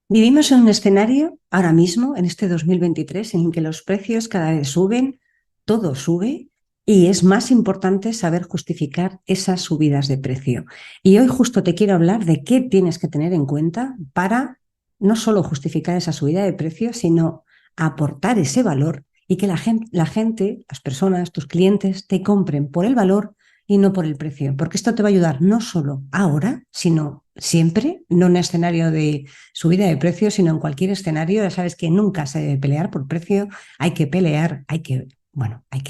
Vivimos en un escenario ahora mismo, en este 2023, en el que los precios cada vez suben, todo sube y es más importante saber justificar esas subidas de precio. Y hoy justo te quiero hablar de qué tienes que tener en cuenta para no solo justificar esa subida de precio, sino aportar ese valor y que la gente, las personas, tus clientes, te compren por el valor y no por el precio. Porque esto te va a ayudar no solo ahora, sino siempre, no en un escenario de subida de precios, sino en cualquier escenario. Ya sabes que nunca se debe pelear por precio, hay que pelear, hay que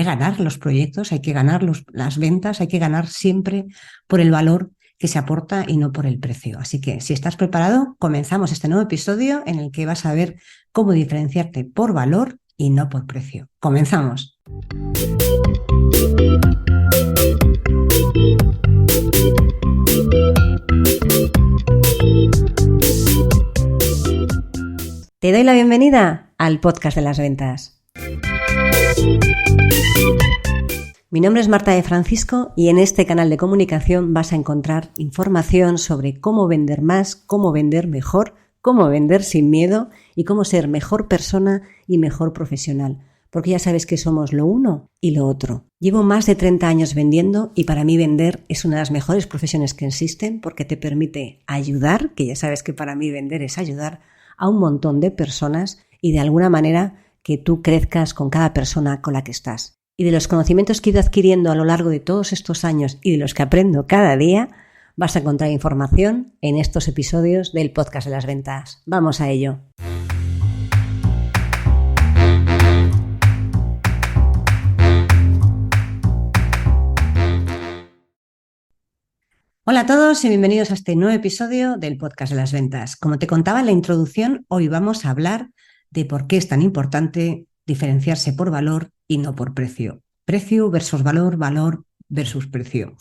ganar los proyectos, hay que ganar las ventas, hay que ganar siempre por el valor que se aporta y no por el precio. Así que si estás preparado, comenzamos este nuevo episodio en el que vas a ver cómo diferenciarte por valor y no por precio. Comenzamos. Te doy la bienvenida al podcast de las ventas. Mi nombre es Marta de Francisco y en este canal de comunicación vas a encontrar información sobre cómo vender más, cómo vender mejor, cómo vender sin miedo y cómo ser mejor persona y mejor profesional. Porque ya sabes que somos lo uno y lo otro. Llevo más de 30 años vendiendo y para mí vender es una de las mejores profesiones que existen porque te permite ayudar, que ya sabes que para mí vender es ayudar a un montón de personas y de alguna manera que tú crezcas con cada persona con la que estás. Y de los conocimientos que he ido adquiriendo a lo largo de todos estos años y de los que aprendo cada día, vas a encontrar información en estos episodios del podcast de las ventas. Vamos a ello. Hola a todos y bienvenidos a este nuevo episodio del podcast de las ventas. Como te contaba en la introducción, hoy vamos a hablar de por qué es tan importante diferenciarse por valor y no por precio. Precio versus valor, valor versus precio.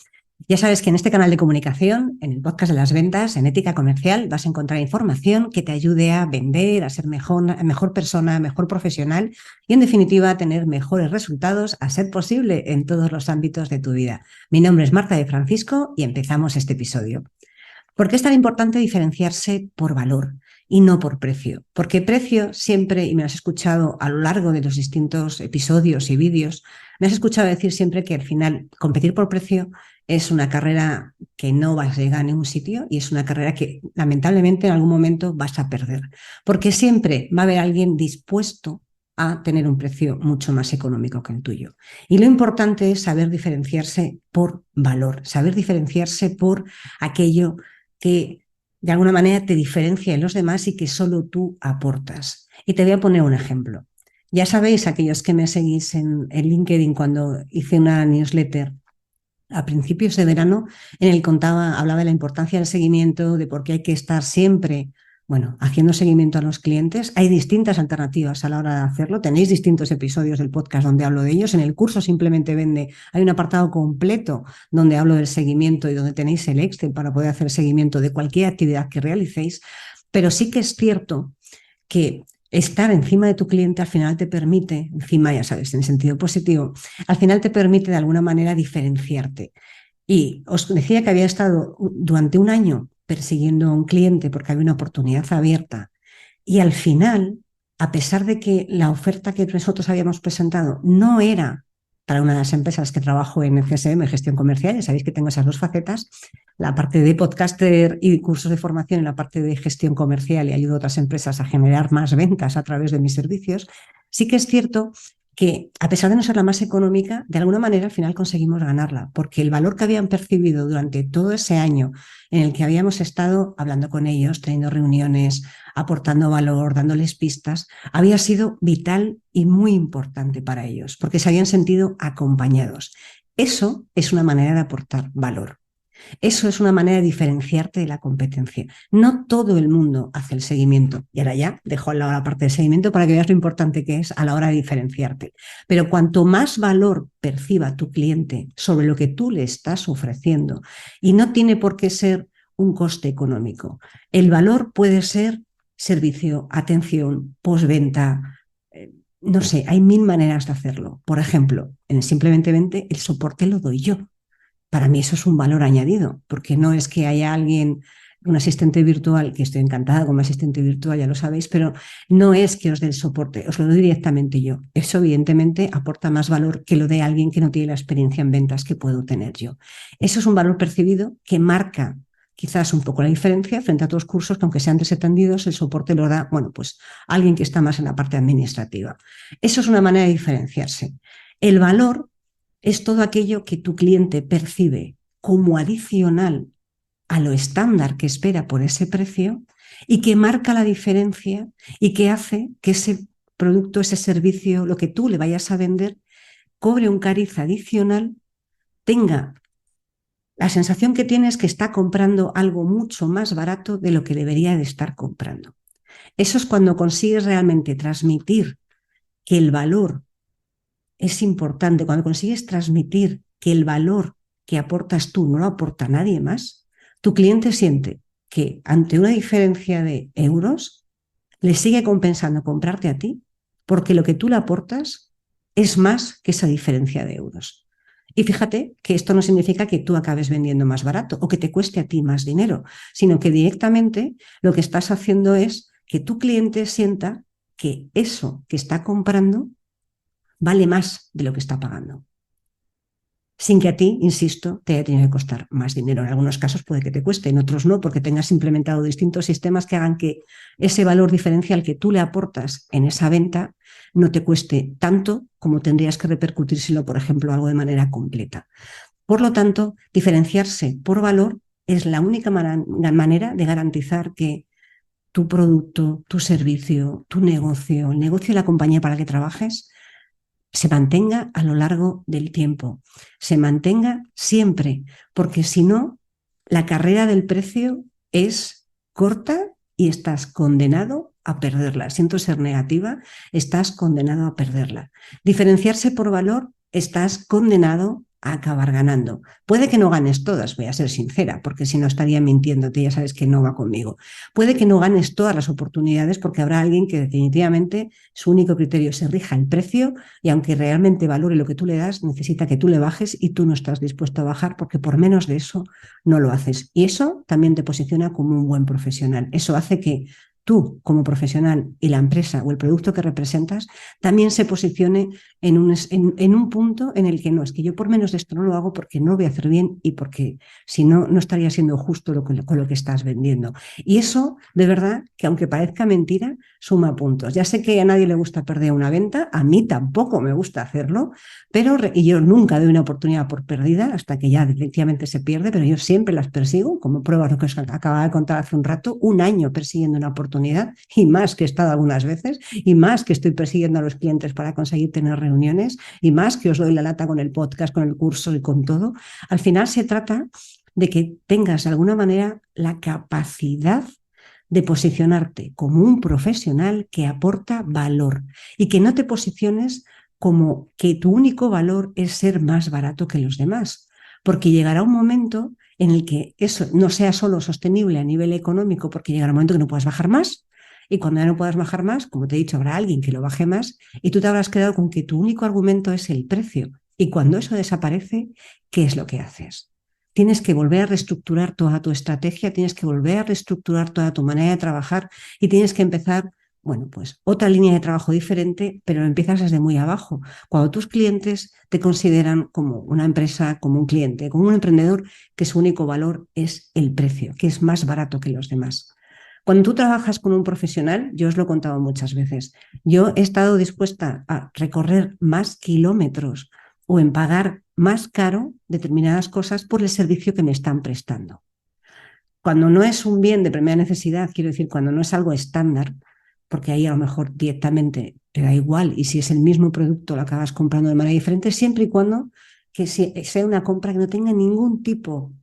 Ya sabes que en este canal de comunicación, en el podcast de las ventas, en Ética Comercial, vas a encontrar información que te ayude a vender, a ser mejor persona, mejor profesional y, en definitiva, a tener mejores resultados, a ser posible en todos los ámbitos de tu vida. Mi nombre es Marta de Francisco y empezamos este episodio. ¿Por qué es tan importante diferenciarse por valor y no por precio? Porque precio siempre, y me lo has escuchado a lo largo de los distintos episodios y vídeos, me has escuchado decir siempre que al final competir por precio es una carrera que no vas a llegar a ningún sitio y es una carrera que lamentablemente en algún momento vas a perder. Porque siempre va a haber alguien dispuesto a tener un precio mucho más económico que el tuyo. Y lo importante es saber diferenciarse por valor, saber diferenciarse por aquello que de alguna manera te diferencia de los demás y que solo tú aportas. Y te voy a poner un ejemplo. Ya sabéis, aquellos que me seguís en LinkedIn, cuando hice una newsletter a principios de verano, en el que hablaba de la importancia del seguimiento, de por qué hay que estar siempre, haciendo seguimiento a los clientes. Hay distintas alternativas a la hora de hacerlo. Tenéis distintos episodios del podcast donde hablo de ellos. En el curso Simplemente Vende hay un apartado completo donde hablo del seguimiento y donde tenéis el Excel para poder hacer seguimiento de cualquier actividad que realicéis. Pero sí que es cierto que estar encima de tu cliente al final te permite, encima ya sabes, en sentido positivo, al final te permite de alguna manera diferenciarte. Y os decía que había estado durante un año persiguiendo a un cliente porque había una oportunidad abierta y al final, a pesar de que la oferta que nosotros habíamos presentado no era para una de las empresas que trabajo en CSM, gestión comercial, ya sabéis que tengo esas dos facetas, la parte de podcaster y cursos de formación en la parte de gestión comercial y ayudo a otras empresas a generar más ventas a través de mis servicios, sí que es cierto que a pesar de no ser la más económica, de alguna manera al final conseguimos ganarla, porque el valor que habían percibido durante todo ese año en el que habíamos estado hablando con ellos, teniendo reuniones, aportando valor, dándoles pistas, había sido vital y muy importante para ellos, porque se habían sentido acompañados. Eso es una manera de aportar valor. Eso es una manera de diferenciarte de la competencia. No todo el mundo hace el seguimiento. Y ahora ya dejo al lado la parte del seguimiento para que veas lo importante que es a la hora de diferenciarte. Pero cuanto más valor perciba tu cliente sobre lo que tú le estás ofreciendo, y no tiene por qué ser un coste económico, el valor puede ser servicio, atención, postventa. No sé, hay mil maneras de hacerlo. Por ejemplo, en Simplemente Vente, el soporte lo doy yo. Para mí eso es un valor añadido, porque no es que haya alguien un asistente virtual, que estoy encantada como asistente virtual, ya lo sabéis, pero no es que os dé el soporte, os lo doy directamente yo. Eso evidentemente aporta más valor que lo de alguien que no tiene la experiencia en ventas que puedo tener yo. Eso es un valor percibido que marca quizás un poco la diferencia frente a otros cursos que aunque sean desatendidos, el soporte lo da, bueno, pues alguien que está más en la parte administrativa. Eso es una manera de diferenciarse. El valor es todo aquello que tu cliente percibe como adicional a lo estándar que espera por ese precio y que marca la diferencia y que hace que ese producto, ese servicio, lo que tú le vayas a vender, cobre un cariz adicional, tenga la sensación que tienes que está comprando algo mucho más barato de lo que debería de estar comprando. Eso es cuando consigues realmente transmitir que el valor es importante, cuando consigues transmitir que el valor que aportas tú no lo aporta nadie más, tu cliente siente que ante una diferencia de euros le sigue compensando comprarte a ti porque lo que tú le aportas es más que esa diferencia de euros. Y fíjate que esto no significa que tú acabes vendiendo más barato o que te cueste a ti más dinero, sino que directamente lo que estás haciendo es que tu cliente sienta que eso que está comprando vale más de lo que está pagando. Sin que a ti, insisto, te haya tenido que costar más dinero. En algunos casos puede que te cueste, en otros no, porque tengas implementado distintos sistemas que hagan que ese valor diferencial que tú le aportas en esa venta no te cueste tanto como tendrías que repercutírselo, por ejemplo, algo de manera completa. Por lo tanto, diferenciarse por valor es la única manera de garantizar que tu producto, tu servicio, tu negocio, el negocio de la compañía para la que trabajes, se mantenga a lo largo del tiempo, se mantenga siempre, porque si no, la carrera del precio es corta y estás condenado a perderla. Siento ser negativa, estás condenado a perderla. Diferenciarse por valor, estás condenado a acabar ganando. Puede que no ganes todas, voy a ser sincera, porque si no estaría mintiéndote, ya sabes que no va conmigo. Puede que no ganes todas las oportunidades porque habrá alguien que definitivamente su único criterio se rija el precio y aunque realmente valore lo que tú le das, necesita que tú le bajes y tú no estás dispuesto a bajar porque por menos de eso no lo haces. Y eso también te posiciona como un buen profesional. Eso hace que tú como profesional y la empresa o el producto que representas también se posicione en un punto en el que no, es que yo por menos de esto no lo hago porque no lo voy a hacer bien y porque si no, no estaría siendo justo con lo que estás vendiendo. Y eso, de verdad, que aunque parezca mentira, suma puntos. Ya sé que a nadie le gusta perder una venta, a mí tampoco me gusta hacerlo, pero y yo nunca doy una oportunidad por perdida hasta que ya definitivamente se pierde, pero yo siempre las persigo, como prueba lo que os acababa de contar hace un rato, un año persiguiendo una oportunidad y más que he estado algunas veces y más que estoy persiguiendo a los clientes para conseguir tener reuniones y más que os doy la lata con el podcast, con el curso y con todo. Al final se trata de que tengas de alguna manera la capacidad de posicionarte como un profesional que aporta valor y que no te posiciones como que tu único valor es ser más barato que los demás, porque llegará un momento en el que eso no sea solo sostenible a nivel económico, porque llegará un momento que no puedas bajar más y cuando ya no puedas bajar más, como te he dicho, habrá alguien que lo baje más y tú te habrás quedado con que tu único argumento es el precio. Y cuando eso desaparece, ¿qué es lo que haces? Tienes que volver a reestructurar toda tu estrategia, tienes que volver a reestructurar toda tu manera de trabajar y tienes que empezar, bueno, pues otra línea de trabajo diferente, pero empiezas desde muy abajo. Cuando tus clientes te consideran como una empresa, como un cliente, como un emprendedor, que su único valor es el precio, que es más barato que los demás. Cuando tú trabajas con un profesional, yo os lo he contado muchas veces, yo he estado dispuesta a recorrer más kilómetros o en pagar más caro determinadas cosas por el servicio que me están prestando. Cuando no es un bien de primera necesidad, quiero decir, cuando no es algo estándar, porque ahí a lo mejor directamente te da igual y si es el mismo producto lo acabas comprando de manera diferente, siempre y cuando que sea una compra que no tenga ningún tipo,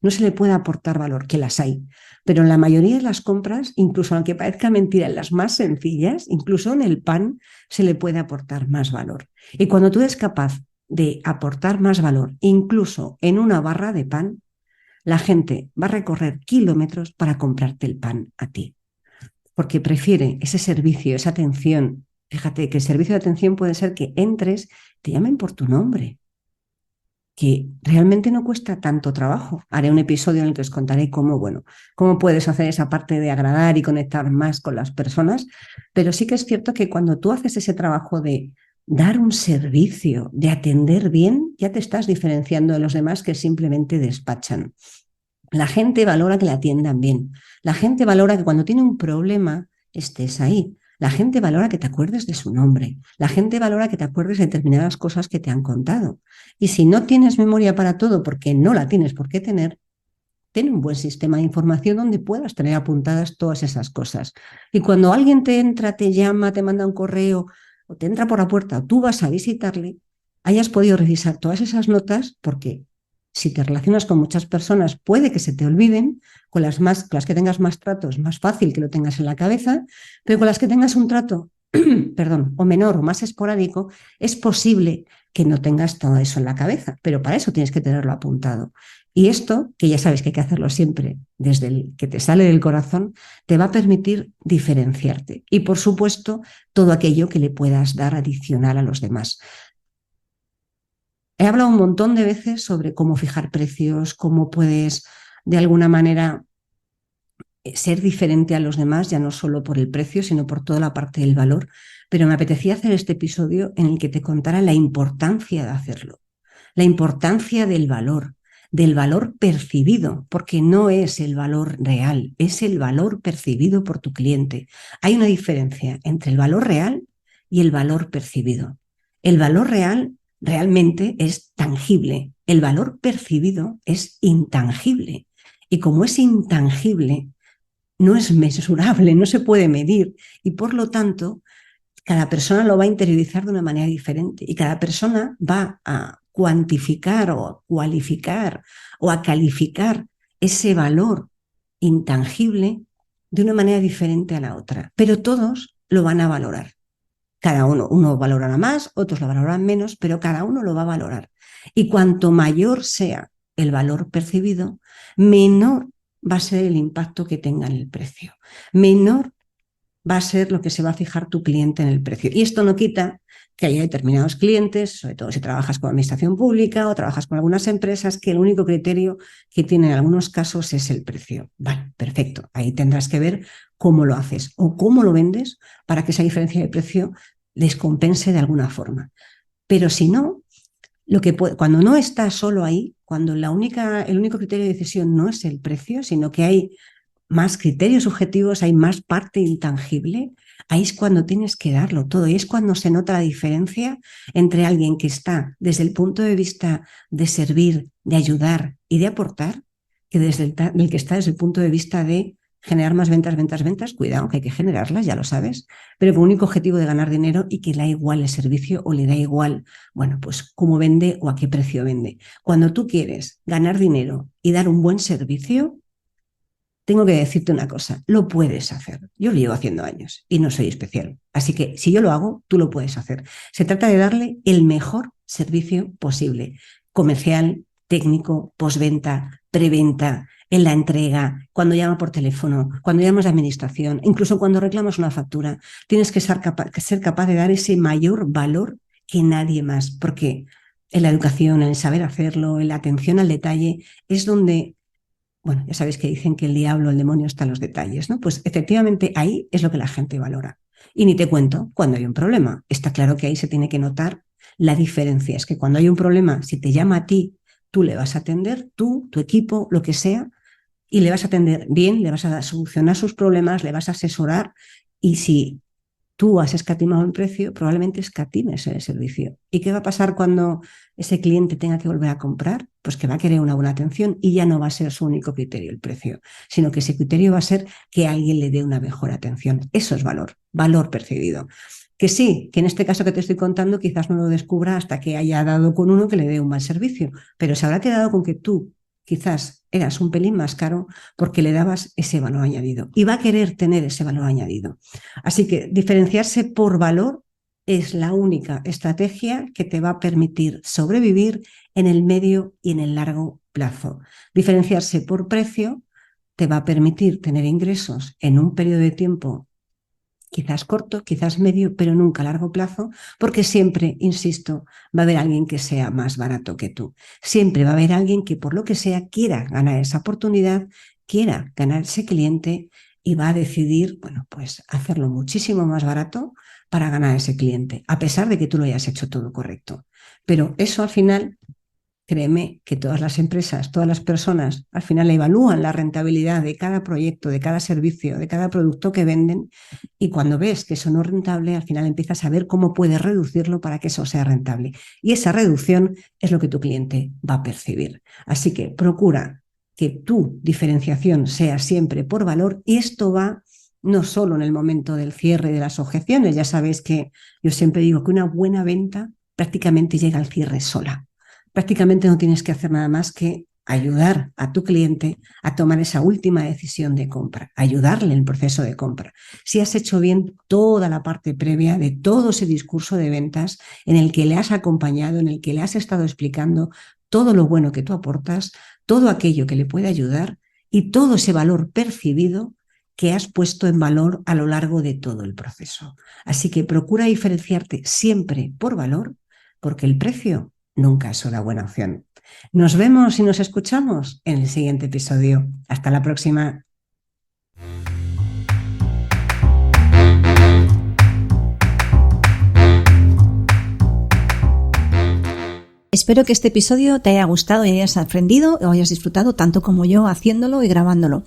no se le pueda aportar valor, que las hay. Pero en la mayoría de las compras, incluso aunque parezca mentira, en las más sencillas, incluso en el pan, se le puede aportar más valor. Y cuando tú eres capaz de aportar más valor, incluso en una barra de pan, la gente va a recorrer kilómetros para comprarte el pan a ti, porque prefiere ese servicio, esa atención. Fíjate que el servicio de atención puede ser que entres, te llamen por tu nombre. que realmente no cuesta tanto trabajo. Haré un episodio en el que os contaré cómo, bueno, cómo puedes hacer esa parte de agradar y conectar más con las personas, pero sí que es cierto que cuando tú haces ese trabajo de dar un servicio, de atender bien, ya te estás diferenciando de los demás que simplemente despachan. La gente valora que la atiendan bien. La gente valora que cuando tiene un problema estés ahí. La gente valora que te acuerdes de su nombre. La gente valora que te acuerdes de determinadas cosas que te han contado. Y si no tienes memoria para todo, porque no la tienes por qué tener, ten un buen sistema de información donde puedas tener apuntadas todas esas cosas. Y cuando alguien te entra, te llama, te manda un correo o te entra por la puerta o tú vas a visitarle, hayas podido revisar todas esas notas porque si te relacionas con muchas personas puede que se te olviden, con las que tengas más trato es más fácil que lo tengas en la cabeza, pero con las que tengas un trato, perdón, o menor o más esporádico, es posible que no tengas todo eso en la cabeza, pero para eso tienes que tenerlo apuntado. Y esto, que ya sabes que hay que hacerlo siempre desde el que te sale del corazón, te va a permitir diferenciarte. Y por supuesto, todo aquello que le puedas dar adicional a los demás. He hablado un montón de veces sobre cómo fijar precios, cómo puedes de alguna manera ser diferente a los demás, ya no solo por el precio, sino por toda la parte del valor. Pero me apetecía hacer este episodio en el que te contara la importancia de hacerlo, la importancia del valor percibido, porque no es el valor real, es el valor percibido por tu cliente. Hay una diferencia entre el valor real y el valor percibido. El valor real realmente es tangible, el valor percibido es intangible. Y como es intangible, no es mesurable, no se puede medir y por lo tanto cada persona lo va a interiorizar de una manera diferente y cada persona va a cuantificar o a cualificar o a calificar ese valor intangible de una manera diferente a la otra, pero todos lo van a valorar. Cada uno valorará más, otros lo valorarán menos, pero cada uno lo va a valorar. Y cuanto mayor sea el valor percibido, menor va a ser el impacto que tenga en el precio. Menor va a ser lo que se va a fijar tu cliente en el precio. Y esto no quita que haya determinados clientes, sobre todo si trabajas con administración pública o trabajas con algunas empresas, que el único criterio que tienen en algunos casos es el precio. Vale, perfecto. Ahí tendrás que ver cómo lo haces o cómo lo vendes para que esa diferencia de precio les compense de alguna forma. Pero si no, cuando no está solo ahí, cuando el único criterio de decisión no es el precio, sino que hay más criterios subjetivos, hay más parte intangible, ahí es cuando tienes que darlo todo. Y es cuando se nota la diferencia entre alguien que está desde el punto de vista de servir, de ayudar y de aportar, que desde el que está desde el punto de vista de generar más ventas, ventas, ventas, cuidado, que hay que generarlas, ya lo sabes, pero con el único objetivo de ganar dinero y que le da igual el servicio o le da igual, bueno, pues cómo vende o a qué precio vende. Cuando tú quieres ganar dinero y dar un buen servicio, tengo que decirte una cosa, lo puedes hacer. Yo lo llevo haciendo años y no soy especial. Así que si yo lo hago, tú lo puedes hacer. Se trata de darle el mejor servicio posible, comercial, técnico, postventa, preventa, en la entrega, cuando llama por teléfono, cuando llamas de administración, incluso cuando reclamas una factura, tienes que ser capaz de dar ese mayor valor que nadie más, porque en la educación, en el saber hacerlo, en la atención al detalle, es donde, bueno, ya sabéis que dicen que el diablo, el demonio está en los detalles, ¿no? Pues efectivamente ahí es lo que la gente valora. Y ni te cuento cuando hay un problema. Está claro que ahí se tiene que notar la diferencia. Es que cuando hay un problema, si te llama a ti, tú le vas a atender, tú, tu equipo, lo que sea, y le vas a atender bien, le vas a solucionar sus problemas, le vas a asesorar. Y si tú has escatimado el precio, probablemente escatimes el servicio. ¿Y qué va a pasar cuando ese cliente tenga que volver a comprar? Pues que va a querer una buena atención y ya no va a ser su único criterio el precio, sino que ese criterio va a ser que alguien le dé una mejor atención. Eso es valor, valor percibido. Que sí, que en este caso que te estoy contando quizás no lo descubra hasta que haya dado con uno que le dé un mal servicio, pero se habrá quedado con que tú quizás eras un pelín más caro porque le dabas ese valor añadido y va a querer tener ese valor añadido. Así que diferenciarse por valor es la única estrategia que te va a permitir sobrevivir en el medio y en el largo plazo. Diferenciarse por precio te va a permitir tener ingresos en un periodo de tiempo quizás corto, quizás medio, pero nunca a largo plazo, porque siempre, insisto, va a haber alguien que sea más barato que tú. Siempre va a haber alguien que por lo que sea quiera ganar esa oportunidad, quiera ganar ese cliente y va a decidir, bueno, pues hacerlo muchísimo más barato para ganar ese cliente, a pesar de que tú lo hayas hecho todo correcto. Pero eso al final, créeme que todas las empresas, todas las personas, al final evalúan la rentabilidad de cada proyecto, de cada servicio, de cada producto que venden, y cuando ves que eso no es rentable, al final empiezas a ver cómo puedes reducirlo para que eso sea rentable. Y esa reducción es lo que tu cliente va a percibir. Así que procura que tu diferenciación sea siempre por valor, y esto va no solo en el momento del cierre de las objeciones. Ya sabéis que yo siempre digo que una buena venta prácticamente llega al cierre sola. Prácticamente no tienes que hacer nada más que ayudar a tu cliente a tomar esa última decisión de compra, ayudarle en el proceso de compra. Si has hecho bien toda la parte previa de todo ese discurso de ventas en el que le has acompañado, en el que le has estado explicando todo lo bueno que tú aportas, todo aquello que le puede ayudar y todo ese valor percibido que has puesto en valor a lo largo de todo el proceso. Así que procura diferenciarte siempre por valor, porque el precio nunca es una buena opción. Nos vemos y nos escuchamos en el siguiente episodio. Hasta la próxima. Espero que este episodio te haya gustado y hayas aprendido o hayas disfrutado tanto como yo haciéndolo y grabándolo.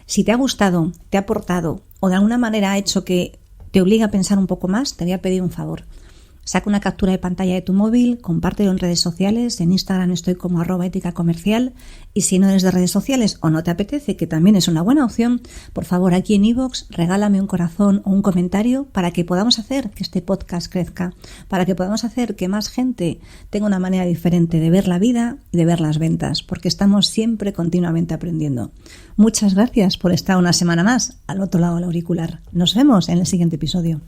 Si te ha gustado, te ha aportado o de alguna manera ha hecho que te obligue a pensar un poco más, te voy a pedir un favor. Saca una captura de pantalla de tu móvil, compártelo en redes sociales, en Instagram estoy como @éticacomercial, y si no eres de redes sociales o no te apetece, que también es una buena opción, por favor aquí en iVoox regálame un corazón o un comentario para que podamos hacer que este podcast crezca, para que podamos hacer que más gente tenga una manera diferente de ver la vida y de ver las ventas, porque estamos siempre continuamente aprendiendo. Muchas gracias por estar una semana más al otro lado del auricular. Nos vemos en el siguiente episodio.